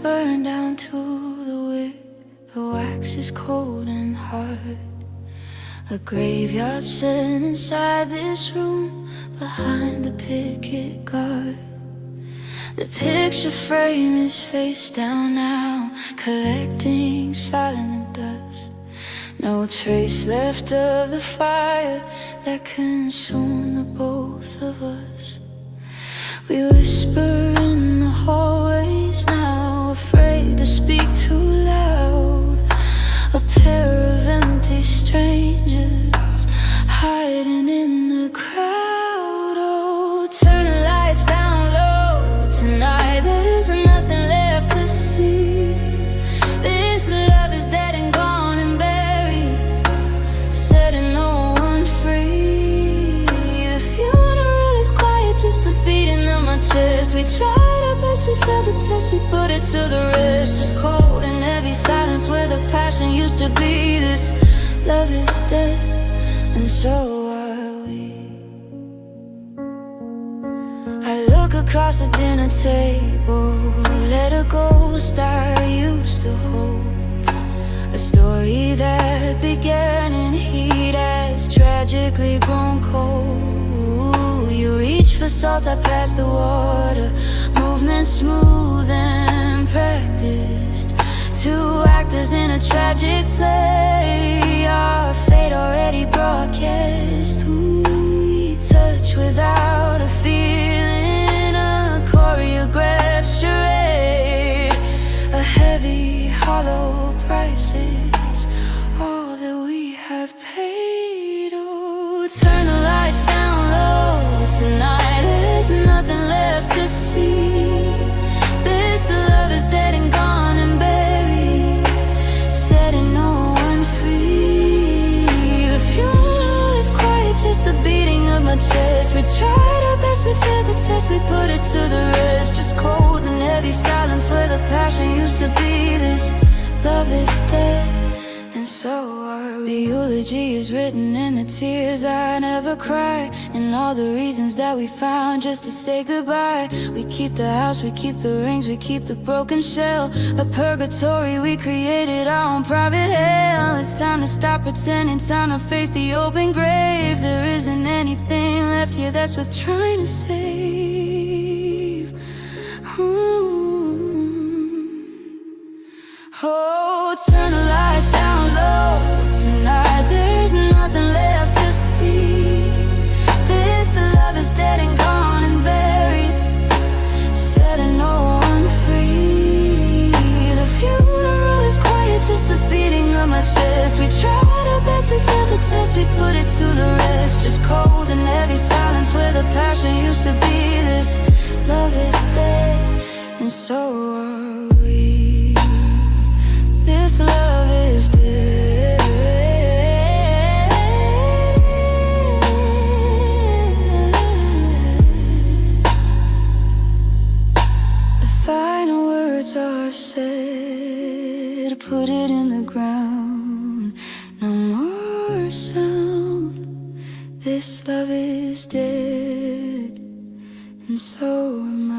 burned down to the wick. The wax is cold and hard. A graveyard set inside this room, behind a picket guard. The picture frame is face down now, collecting silent dust. No trace left of the fire that consumed the both of us. We whisper in the hallways now, afraid to speak too loud. A pair of empty strangers hiding in the crowd. Oh, turn the lights down low tonight, there's nothing left to see. This love is dead and gone and buried, setting no one free. The funeral is quiet, just the beating of my chest. We tried our best, we failed the test, we put it to the rest. Just cold and heavy silence where the passion used to be. This love is dead, and so are we. I look across the dinner table, let a ghost I used to hold. A story that began in heat has tragically grown cold. You reach for salt, I pass the water. Movement smooth and practiced. Two actors in a tragic play. Our fate already broadcast. We touch without a feeling. A choreographed charade. A heavy, hollow price is all that we have paid. Oh, turn the lights down low tonight, there's nothing left to see. This love is dead and gone and buried, setting no one free. The funeral is quiet, just the beating of my chest. We tried our best, we failed the test, we put it to the rest. Just cold and heavy silence where the passion used to be. This love is dead, and so are we. The eulogy is written in the tears I never cry, and all the reasons that we found just to say goodbye. We keep the house, we keep the rings, we keep the broken shell. A purgatory we created, our own private hell. It's time to stop pretending, time to face the open grave. There isn't anything left here that's worth trying to save. Oh, turn the lights down low tonight, there's nothing left to see. This love is dead and gone and buried, setting no one free. The funeral is quiet, just the beating of my chest. We tried our best, we failed the test, we put it to the rest. Just cold and heavy silence where the passion used to be. This love is dead, and so are we. This love is dead. The final words are said, put it in the ground, no more sound. This love is dead, and so am I.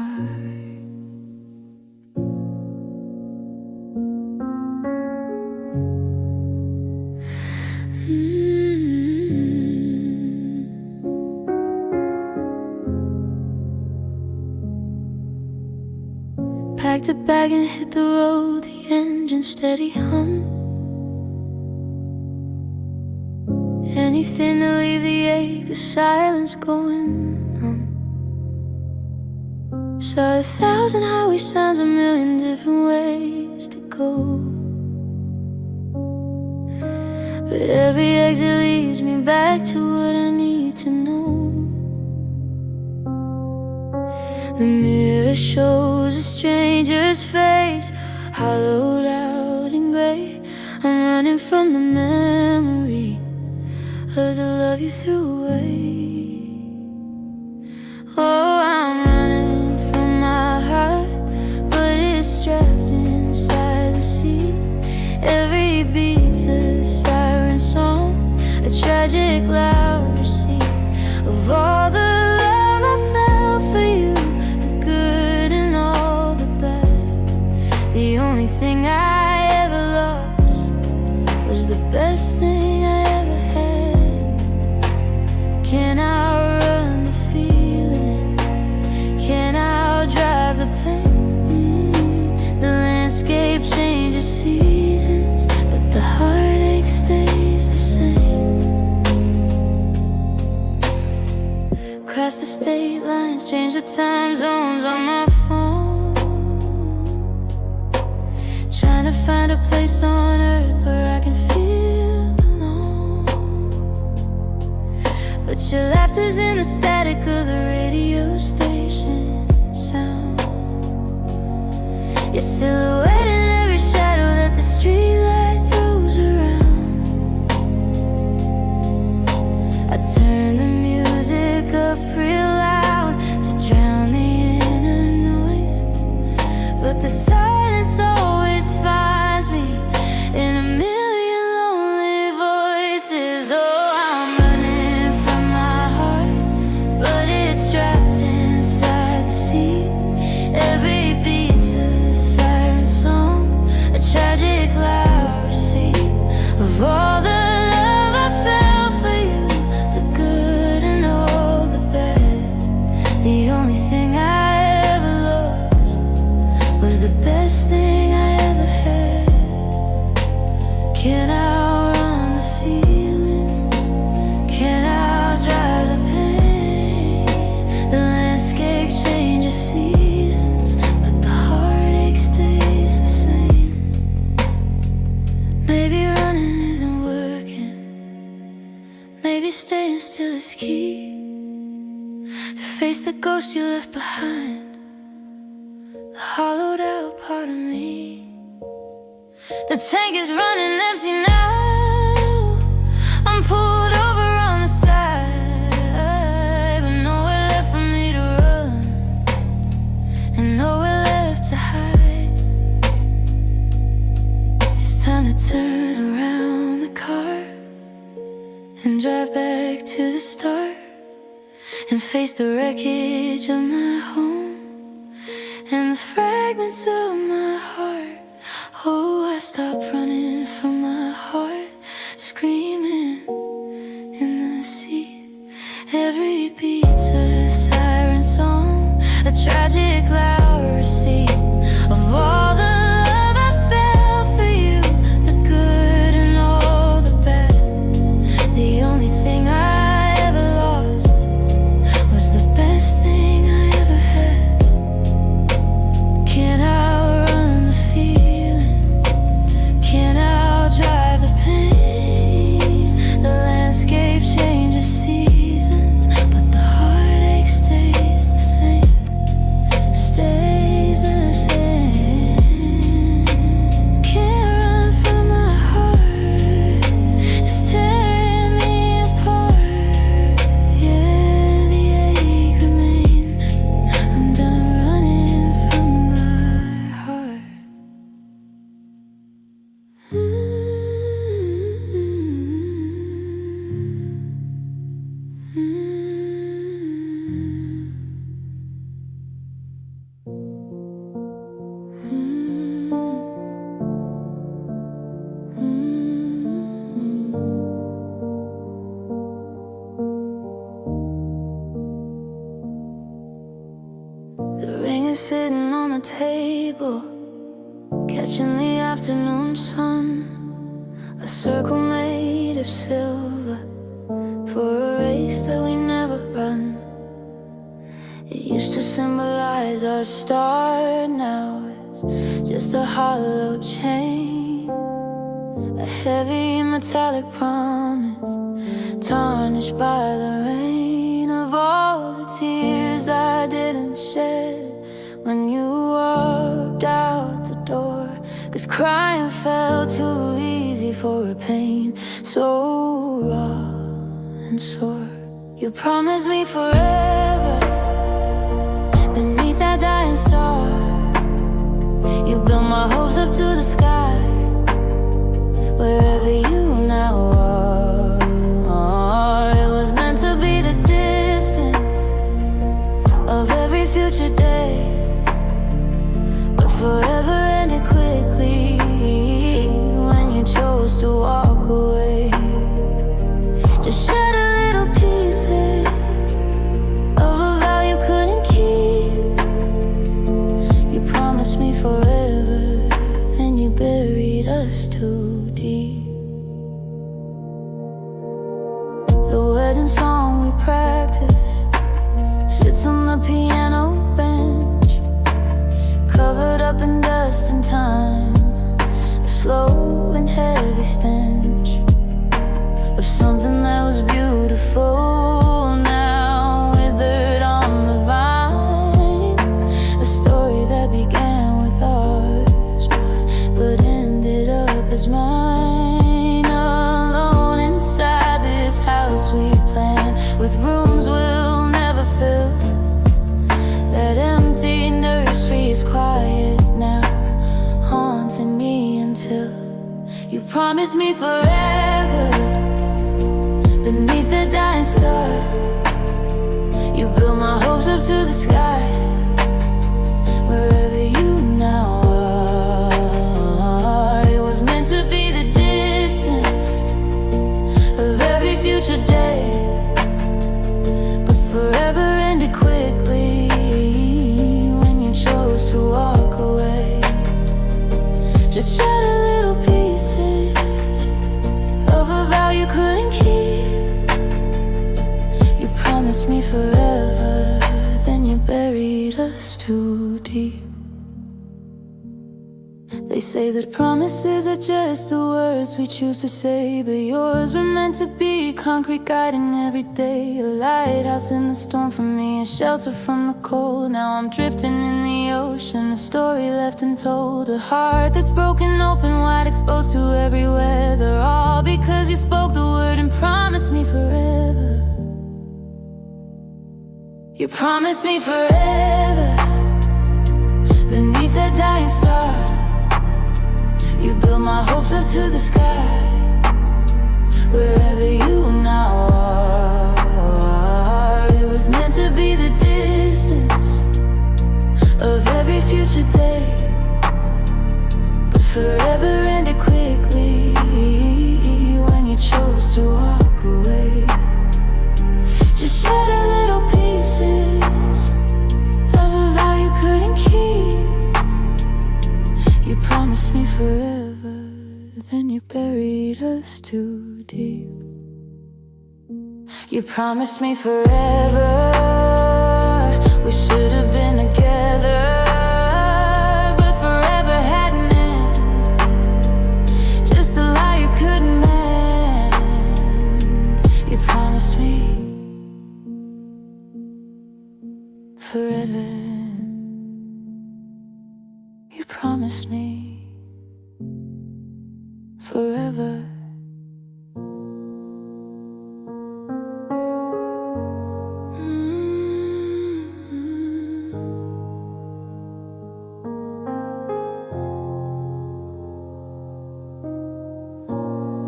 Packed a bag and hit the road, the engine steady hum. Anything to alleviate the silence going numb. Saw 1,000 highway signs, a million different ways to go, but every exit leads me back to what I need to know. The mirror shows a stranger's face, hollowed out and gray. I'm running from the memory of the love you threw away. Oh, I'm running from my heart, but it's strapped inside the seat. Every beat's a siren song, a tragic loud receipt of all the love I felt for you, the good and all the bad. The only thing I ever lost was the best thing I ever had. Can I outrun the feeling? Can I outdrive the pain? The landscape changes seasons, but the heartache stays the same. Cross the state lines, change the time zones on my phone, trying to find a place on earth where I can feel alone. But your laughter's in the static of the radio station sound. Your silhouette in every shadow that the streetlight throws around. I turn the music up real loud to drown the inner noise, but the silence always finds me in a million lonely voices. Oh, I'm running from my heart, but it's trapped inside the seat. Every beat's a siren song, a tragic loud receipt of all the love I felt for you, the good and all the bad. The only thing I ever lost was the best thing I ever had. Can I outrun the feeling? Can I outdrive the pain? The landscape changes seasons, but the heartache stays the same. Maybe running isn't working. Maybe staying still is key to face the ghost you left behind, the hollowed out part of me. The tank is running empty now. I'm pulled over on the side, but nowhere left for me to run, and nowhere left to hide. It's time to turn around the car and drive back to the start, and face the wreckage of my home and the fragments of my heart. Oh, I stopped running from my heart, screaming in the seat. Every beat's a siren song, a tragic loud receipt of all the love I felt for you, the good and all the bad. The only thing I ever lost was the best thing I ever had. Can I outrun the feeling? Can I outdrive the pain? The landscape changes seasons, but the heartache stays the same. Stays the same. Can't run from my heart, it's tearing me apart. Yeah, the ache remains. I'm done running from my heart. The ring is sitting on the table, catching the afternoon sun. A circle made of silver for a race that we never run. It used to symbolize our start, now it's just a hollow chain. A heavy metallic promise, tarnished by the rain of all the tears I didn't shed when you walked out the door. 'Cause crying felt too easy for a pain so raw and sore. You promised me forever beneath that dying star. You built my hopes up to the sky, wherever you now are. It was meant to be the distance of every future day, but forever ended slow and heavy stench of something that was beautiful, now withered on the vine. A story that began with ours, but ended up as mine. Alone inside this house we planned, with rooms we'll never fill. That empty nursery is quiet now, haunting me until you promised me forever. Beneath the dying star, you built my hopes up to the sky. Wherever you now are, it was meant to be the distance of every future day, but forever ended quickly when you chose to walk away. Just shattered little pieces of a vow you couldn't keep. You promised me forever, then you buried us too deep. They say that promises are just the words we choose to say, but yours were meant to be concrete guiding every day. A lighthouse in the storm for me, a shelter from the cold. Now I'm drifting in the ocean, a story left untold. A heart that's broken open wide, exposed to every weather. All because you spoke the word and promised me forever. You promised me forever. Beneath that dying star, you built my hopes up to the sky. Wherever you now are, it was meant to be the distance of every future day, but forever ended quickly when you chose to walk away. Just shattered little pieces of a vow you couldn't keep. You promised me forever, then you buried us too deep. You promised me forever, we should have been together, but forever had an end, just a lie you couldn't mend. You promised me forever. You promised me forever.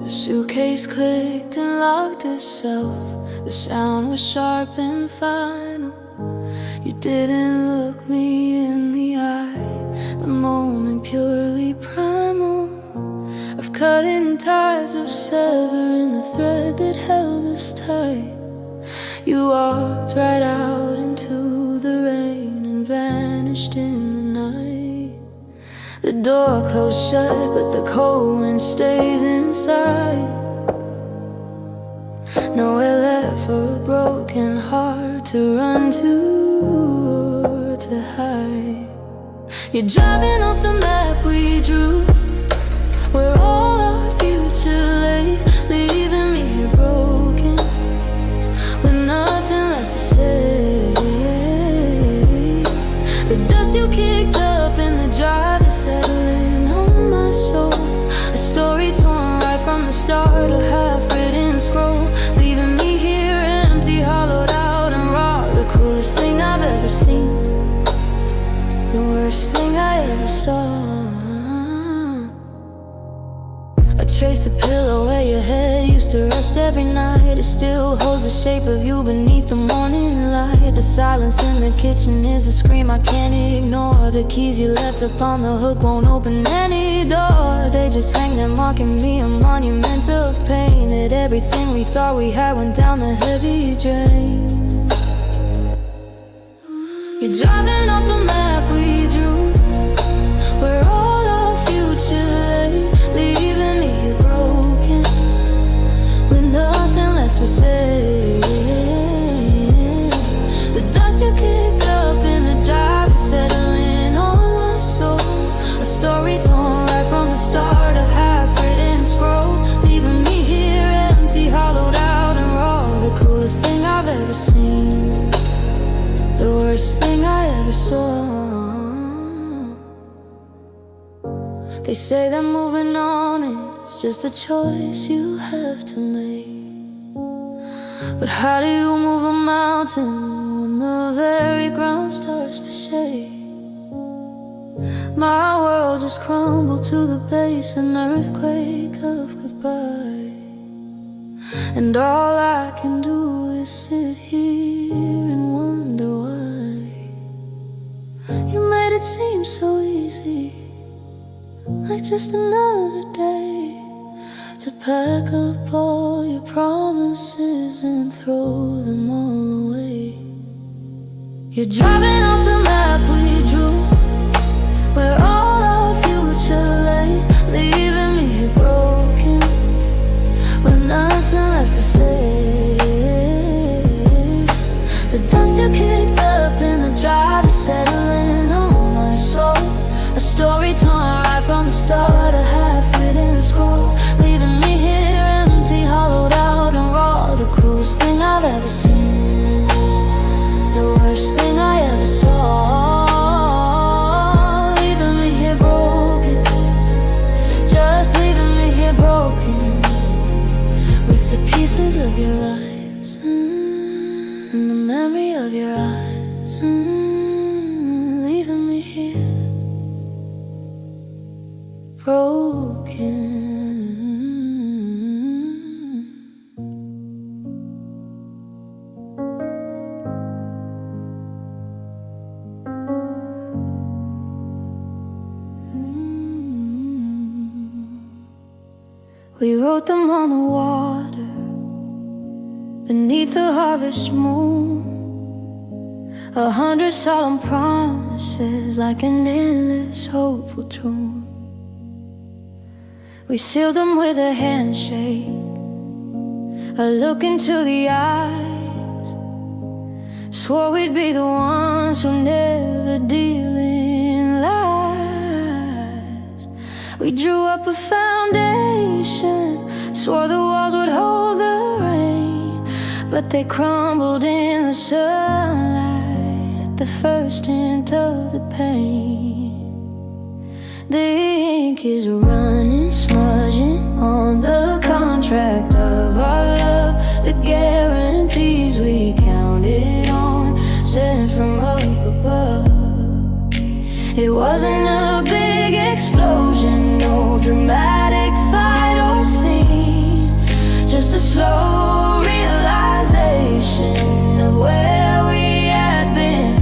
The suitcase clicked and locked itself. The sound was sharp and final. You didn't look me in the eye, the moment purely primal, of cutting ties, of severing the thread that held us tight. You walked right out into the rain and vanished in the night. The door closed shut, but the cold wind stays inside. Nowhere left for a broken heart to run to or to hide. You're driving off the map we drew, where all our future lay, leaving me here broken, with nothing left to say. The dust you kicked up in the drive is settling on my soul. A story torn right from the start, a half-written scroll, leaving me here empty, hollowed out and raw. The coolest thing I've ever seen, the worst thing I ever saw. A trace of pillow where your head used to rest every night. It still holds the shape of you beneath the morning light. The silence in the kitchen is a scream I can't ignore. The keys you left upon the hook won't open any door. They just hang there mocking me, a monument of pain, that everything we thought we had went down the heavy drain. You're driving off the map we drew, where all our future lay, leaving me here broken, with nothing left to say. The dust you kicked up in the drive is settling on my soul. A story torn right from the start, a sun. They say that moving on is just a choice you have to make. But how do you move a mountain when the very ground starts to shake? My world just crumbled to the base, an earthquake of goodbye. And all I can do is sit here and wonder why you made it seem so easy, like just another day to pack up all your promises and throw them all away. You're driving off the map we drew, where all our future lay, leaving me here broken with nothing left to say. The dust you kicked up in the drive is settling on my soul. A story torn right from the start, a half-written scroll, leaving me here empty, hollowed out and raw. The cruelest thing I've ever seen, the worst thing I ever saw, leaving me here broken, just leaving me here broken, with the pieces of your lies and the memory of your eyes, leaving me here broken. We wrote them on the water, beneath the harvest moon, 100 solemn promises, like an endless hopeful tune. We sealed them with a handshake, a look into the eyes, swore we'd be the ones who never deal in lies. We drew up a foundation, swore the walls would hold the rain, but they crumbled in the sunlight at the first hint of the pain. The ink is running, smudging on the contract of our love, the guarantees we counted on, sent from up above. It wasn't a big explosion, no dramatic fight or scene, just a slow realization of where we had been.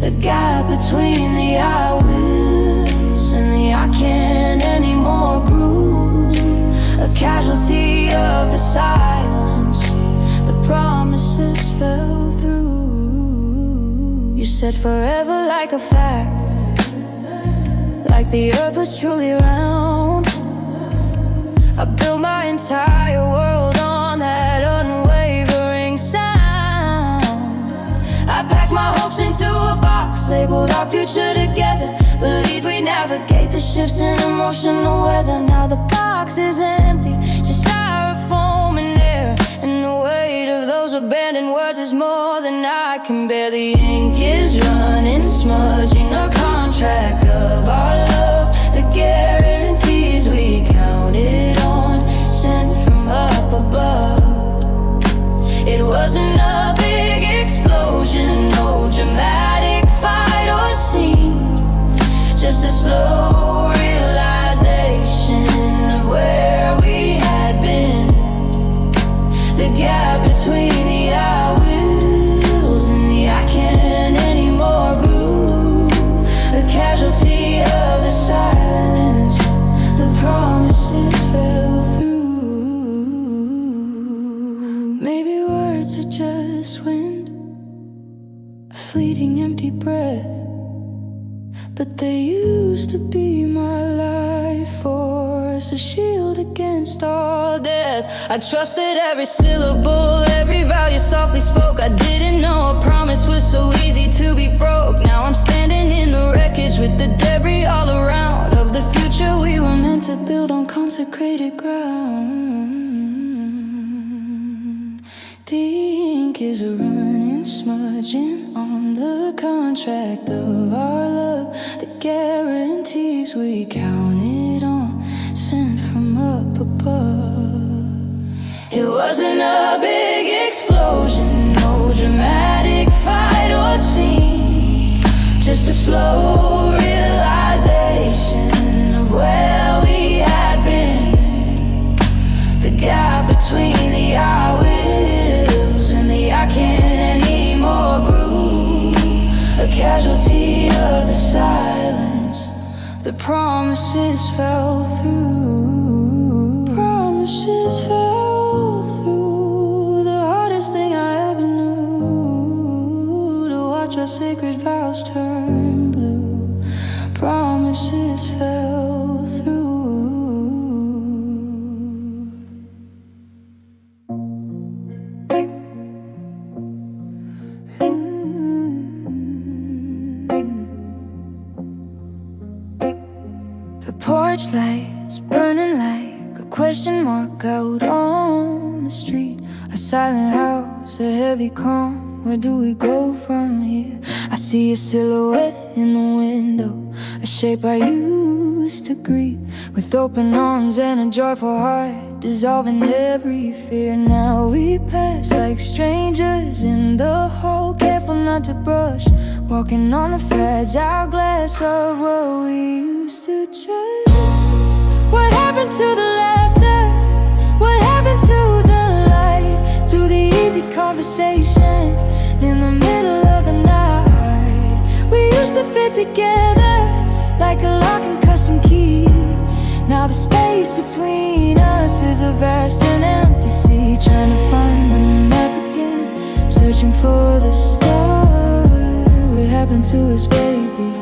The gap between the I wills and the I can't anymore grew, a casualty of the silence. The promises fell through. You said forever like a fact, like the earth was truly round. I built my entire world on that unwavering sound. I packed my hopes into a box, labeled our future together, believed we'd navigate the shifts in emotional weather. Now the box is empty, just styrofoam and air, and the weight of those abandoned words is more than I can bear. The ink is running, smudging a contract of our love, the guarantees we counted on, sent from up above. It wasn't a big explosion, no dramatic fight or scene, just a slow realization of where we had been. The gap between the I wills and the I can't anymore grew, a casualty of the silence. The promises fell through. Maybe words are just wind, a fleeting empty breath, but they used to be my life force, a shield against all death. I trusted every syllable, every vow you softly spoke. I didn't know a promise was so easy to be broke. Now I'm standing in the wreckage with the debris all around, of the future we were meant to build on consecrated ground. The ink is running, pen smudging on the contract of our love. The guarantees we counted on, sent from up above. It wasn't a big explosion, no dramatic fight or scene, just a slow realization of where we had been. The gap between the I wills and the I can't anymore grew, a casualty of the silence. The promises fell through. Promises fell through. The hardest thing I ever knew, to watch our sacred vows turn blue. Promises fell through. The porch lights burning like a question mark out on the street. A silent house, a heavy calm. Where do we go from here? I see a silhouette in the window, a shape I used to greet with open arms and a joyful heart, dissolving every fear. Now we pass like strangers in the hall, careful not to brush, walking on the fragile glass of what we used to trust. What happened to the laughter? What happened to the light? To the easy conversation in the middle of the night? We used to fit together like a lock and custom key. Now the space between us is a vast and empty sea, trying to find the map again, searching for the star. What happened to us, baby?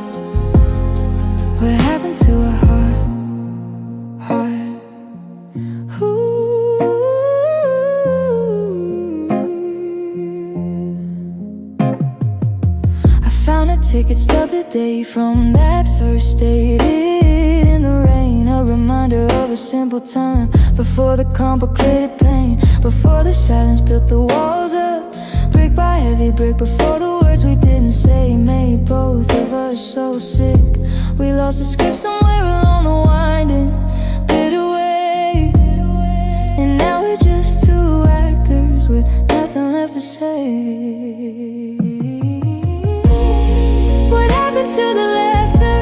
What happened to our heart? Ticket stub today from that first date in the rain, a reminder of a simple time before the complicated pain, before the silence built the walls up, brick by heavy brick, before the words we didn't say made both of us so sick. We lost the script somewhere along the winding bitter way, and now we're just two actors with nothing left to say. What happened to the laughter?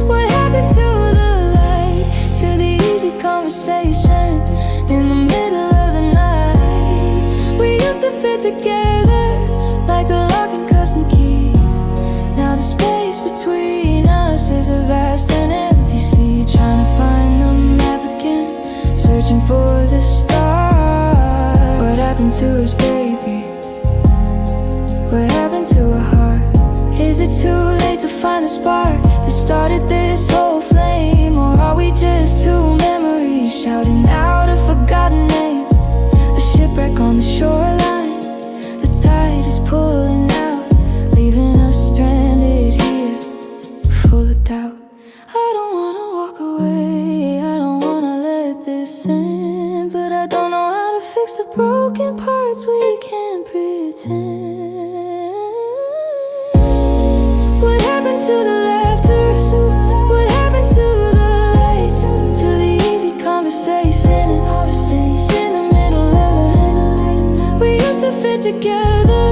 What happened to the light? To the easy conversation in the middle of the night? We used to fit together like a lock and custom key. Now the space between us is a vast and empty sea, trying to find the map again, searching for the stars. What happened to us, baby? What happened to our heart? Is it too late to find the spark that started this whole flame? Or are we just two memories shouting out a forgotten name? A shipwreck on the shoreline, the tide is pulling out, leaving us stranded here, full of doubt. I don't wanna walk away, I don't wanna let this end, but I don't know how to fix the broken parts we can't pretend. What happened to the laughter? What happened to the lights? To the easy conversation in the middle of the night? We used to fit together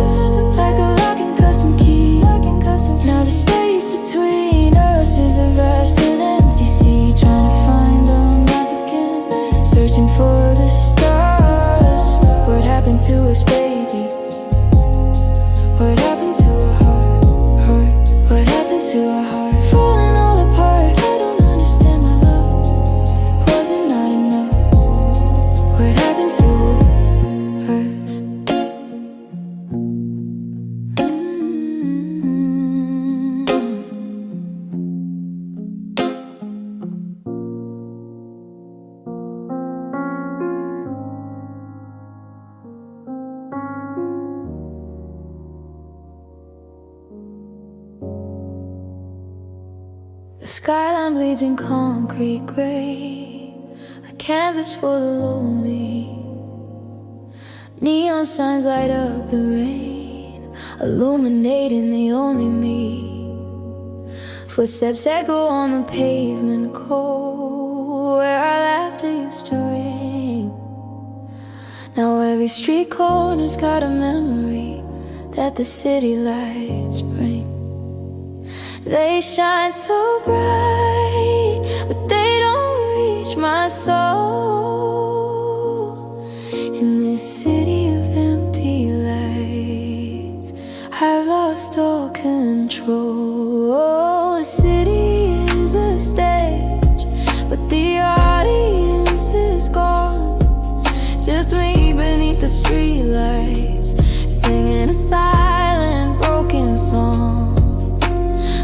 like a lock and custom key. Now the space between us is a vast and empty sea, trying to find the map again, searching for the stars. What happened to us, baby? What happened to our heart? What happened to our heart? Falling all apart. I don't understand my love. Was it not enough? What happened to us? The skyline bleeds in concrete gray, a canvas for the lonely. Neon signs light up the rain, illuminating the only me. Footsteps echo on the pavement cold, where our laughter used to ring. Now every street corner's got a memory that the city lights bring. They shine so bright, but they don't reach my soul. In this city of empty lights, I've lost all control. The city is a stage, but the audience is gone. Just me beneath the streetlights, singing a silent, broken song.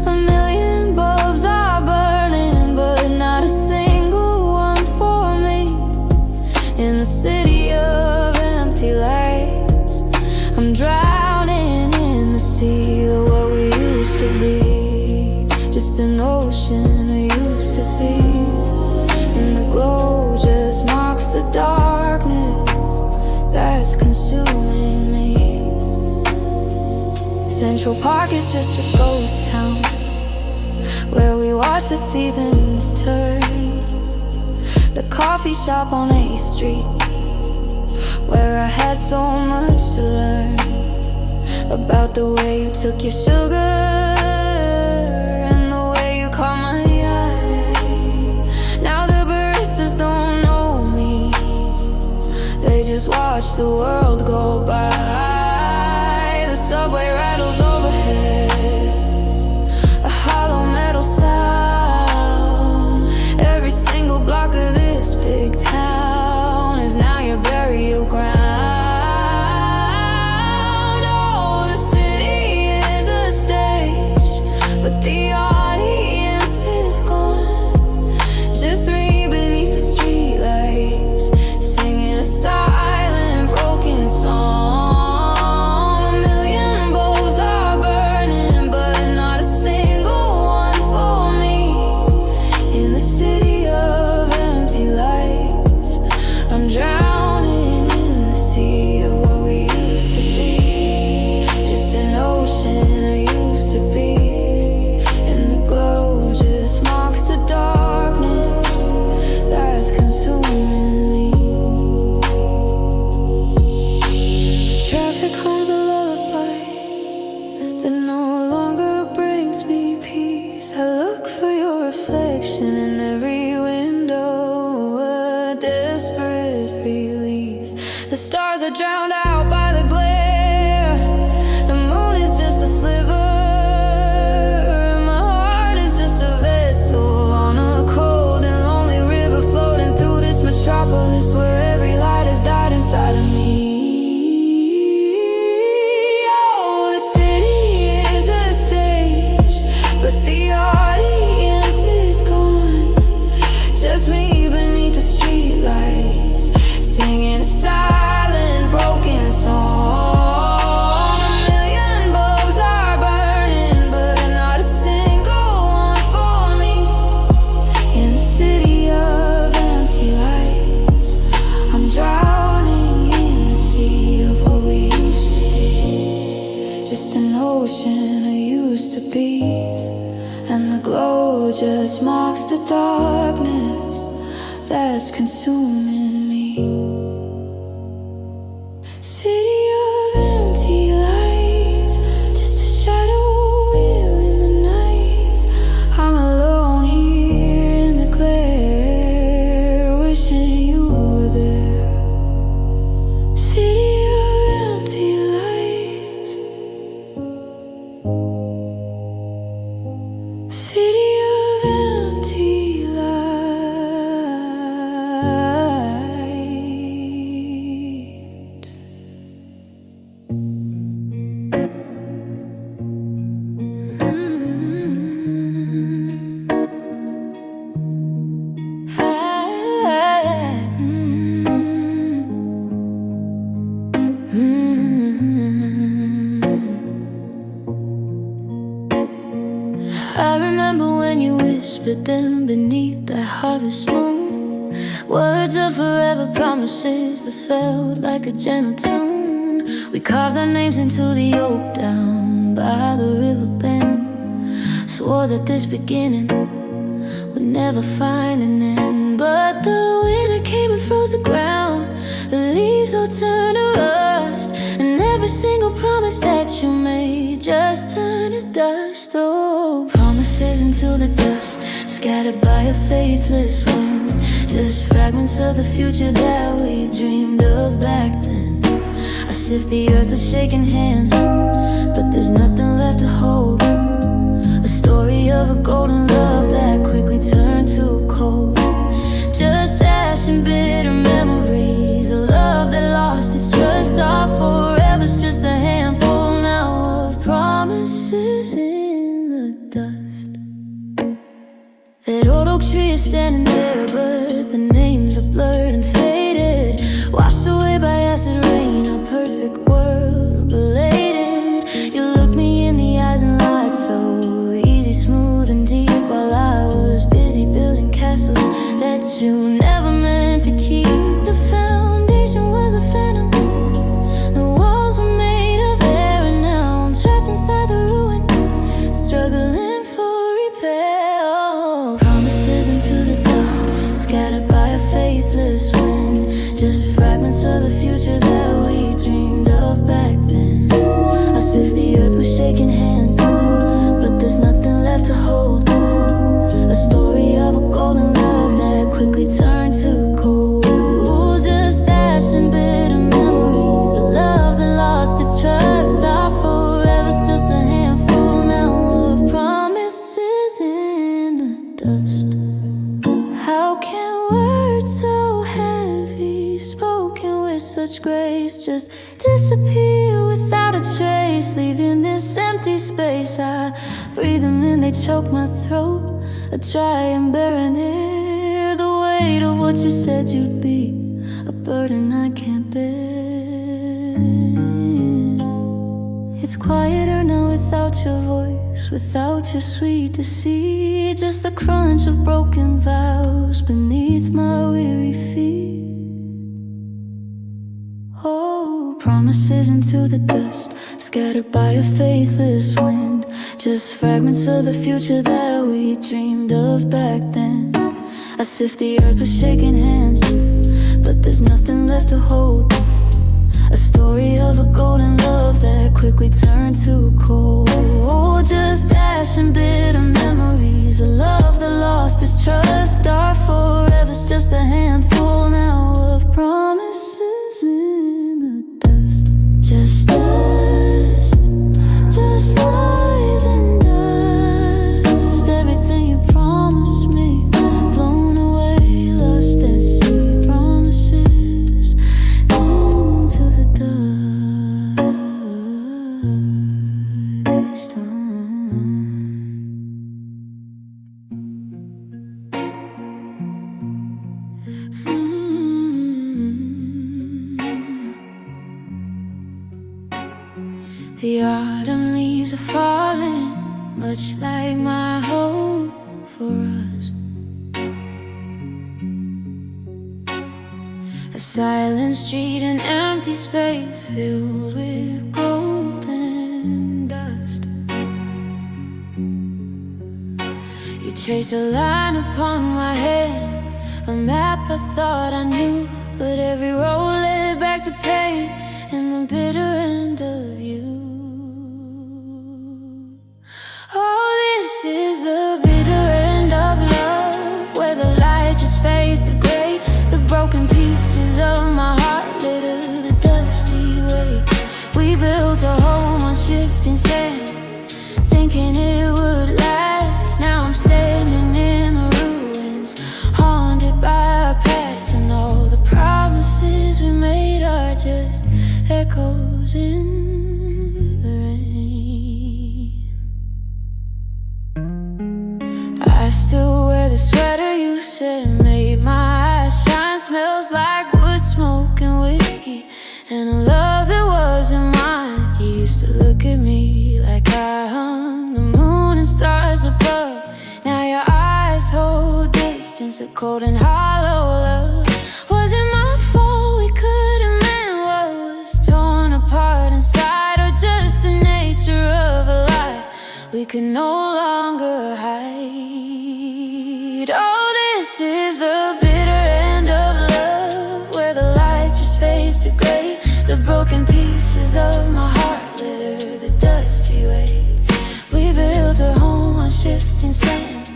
A million bulbs are burning, but not a single one for me. In the city of empty lights, I'm drowning in the sea of what we used to be. Just an ocean I used to be. And the glow just marks the darkness that's consuming me. Central Park is just a ghost town, where we watch the seasons turn. The coffee shop on 8th Street, where I had so much to learn about the way you took your sugar and the way you caught my eye. Now the baristas don't know me, they just watch the world go by. The subway rattles overhead, a hollow metal sound. Every single block of this big town is now your burial ground. Oh, the city is a stage, but the audience is gone. Just me beneath the streetlights, singing a silent, broken song. In every window, a desperate release. The stars are drowned out by the glare. The moon is just a sliver. My heart is just a vessel on a cold and lonely river, floating through this metropolis where every light has died inside of me. Oh, the city is a stage, but the audience is gone. Just me beneath the streetlights, singing a silent, broken song. A million bulbs are burning, but not a single one for me. In the city of empty lights, I'm drowning in the sea of what we used to be. Just an ocean I used to be. And the glow just marks the darkness that's consuming me. City of empty lights, just a shadow here in the night. I'm alone here in the glare, wishing you were there. City of empty lights, city of empty light. I remember when you whispered them beneath that harvest moon, words of forever promises that felt like a gentle tune. We carved our names into the oak down by the river bend. Swore that this beginning would never find an end. But the winter came and froze the ground. The leaves all turned to rust, and every single promise that you made just turned to dust. Oh, promises into the dust, scattered by a faithless wind. Just fragments of the future that we dreamed of back then. As if the earth was shaking hands, but there's nothing left to hold. A story of a golden love that quickly turned to cold. Just ash and bitter memories, a love that lost its trust. Our forever's just a handful now of promises in the dust. That old oak tree is standing there, but the names are blurred and faded, washed away by acid rain. Our perfect world belated. You looked me in the eyes and lied so easy, smooth and deep, while I was busy building castles that you never meant to keep. The foundation was a phantom, the walls were made of air, and now I'm trapped inside the ruin, struggling for repair. Oh, promises into the dust, scattered by a faithless wind. Just fragments of the future that we dreamed of back then. As if the earth was shaking hands, but there's nothing left to hold. A story of a golden love that quickly turned to cold. Just ash and bitter memories, a love that lost its trust. Our forever's just a handful now of promises in the dust. How can words so heavy, spoken with such grace, just disappear without a trace, leaving this empty space? I breathe them in, they choke my throat. I try and barren air, the weight of what you said you'd be, a burden I can't bear. It's quieter now without your voice, without your sweet deceit, just the crunch of broken vows beneath my weary feet. Oh, promises into the dust, scattered by a faithless wind. Just fragments of the future that we dreamed of back then. As if the earth was shaking hands, but there's nothing left to hold. A story of a golden love that quickly turned to cold. Just ash and bitter memories, a love that lost its trust. Our forever's just a handful now of promises in the dust. Just dust, just lies and dust. Everything you promised me, blown away, lost at sea. Promises into the darkest time. The autumn leaves are falling, much like my hope for us. A silent street, an empty space filled with golden dust. You trace a line upon my head, a map I thought I knew, but every road led back to pain and the bitter end of you. Oh, this is the bitter end of love, where the light just fades to gray. The broken pieces of my heart litter the dusty way. We built a home on shifting sand, thinking it would last. Now I'm standing in the ruins, haunted by our past, and all the promises we made are just echoes in the rain. I still wear the sweater you said made my eyes shine. Smells like wood smoke and whiskey, and a love that wasn't mine. You used to look at me like I hung the moon and stars above. Now your eyes hold distance, a cold and hollow love. Was it my fault we couldn't mend what was torn apart? we could no longer hide. Oh, this is the bitter end of love, where the light just fades to gray. The broken pieces of my heart litter the dusty way. We built a home on shifting sand,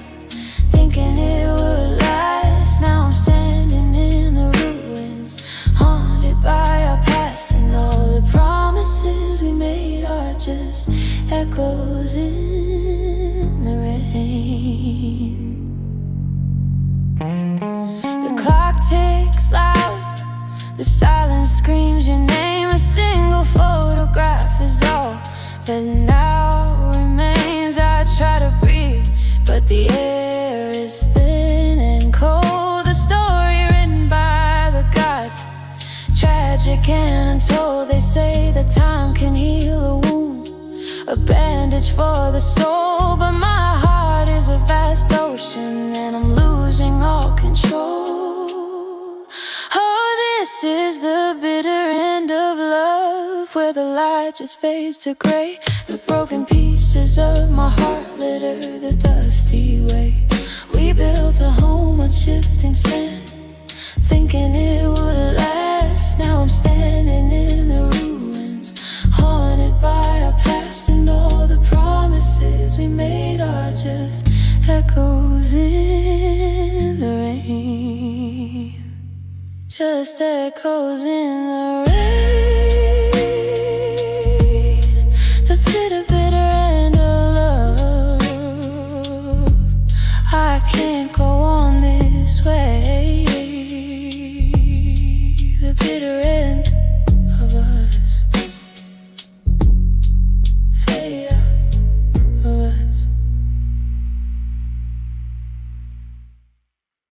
thinking it would last. Now I'm standing in the ruins, haunted by our past, and all the promises we made are just echoes in the rain. The clock ticks loud, the silence screams your name. A single photograph is all that now remains. I try to breathe, but the air is thin and cold. The story written by the gods, tragic and untold. They say that time can heal a wound, a bandage for the soul. But my heart is a vast ocean, and I'm losing all control. Oh, this is the bitter end of love, where the light just fades to gray. The broken pieces of my heart litter the dusty way. We built a home on shifting sand, thinking it would last. Now I'm standing in the ruins, haunted by our past, and all the promises we made are just echoes in the rain. Just echoes in the rain.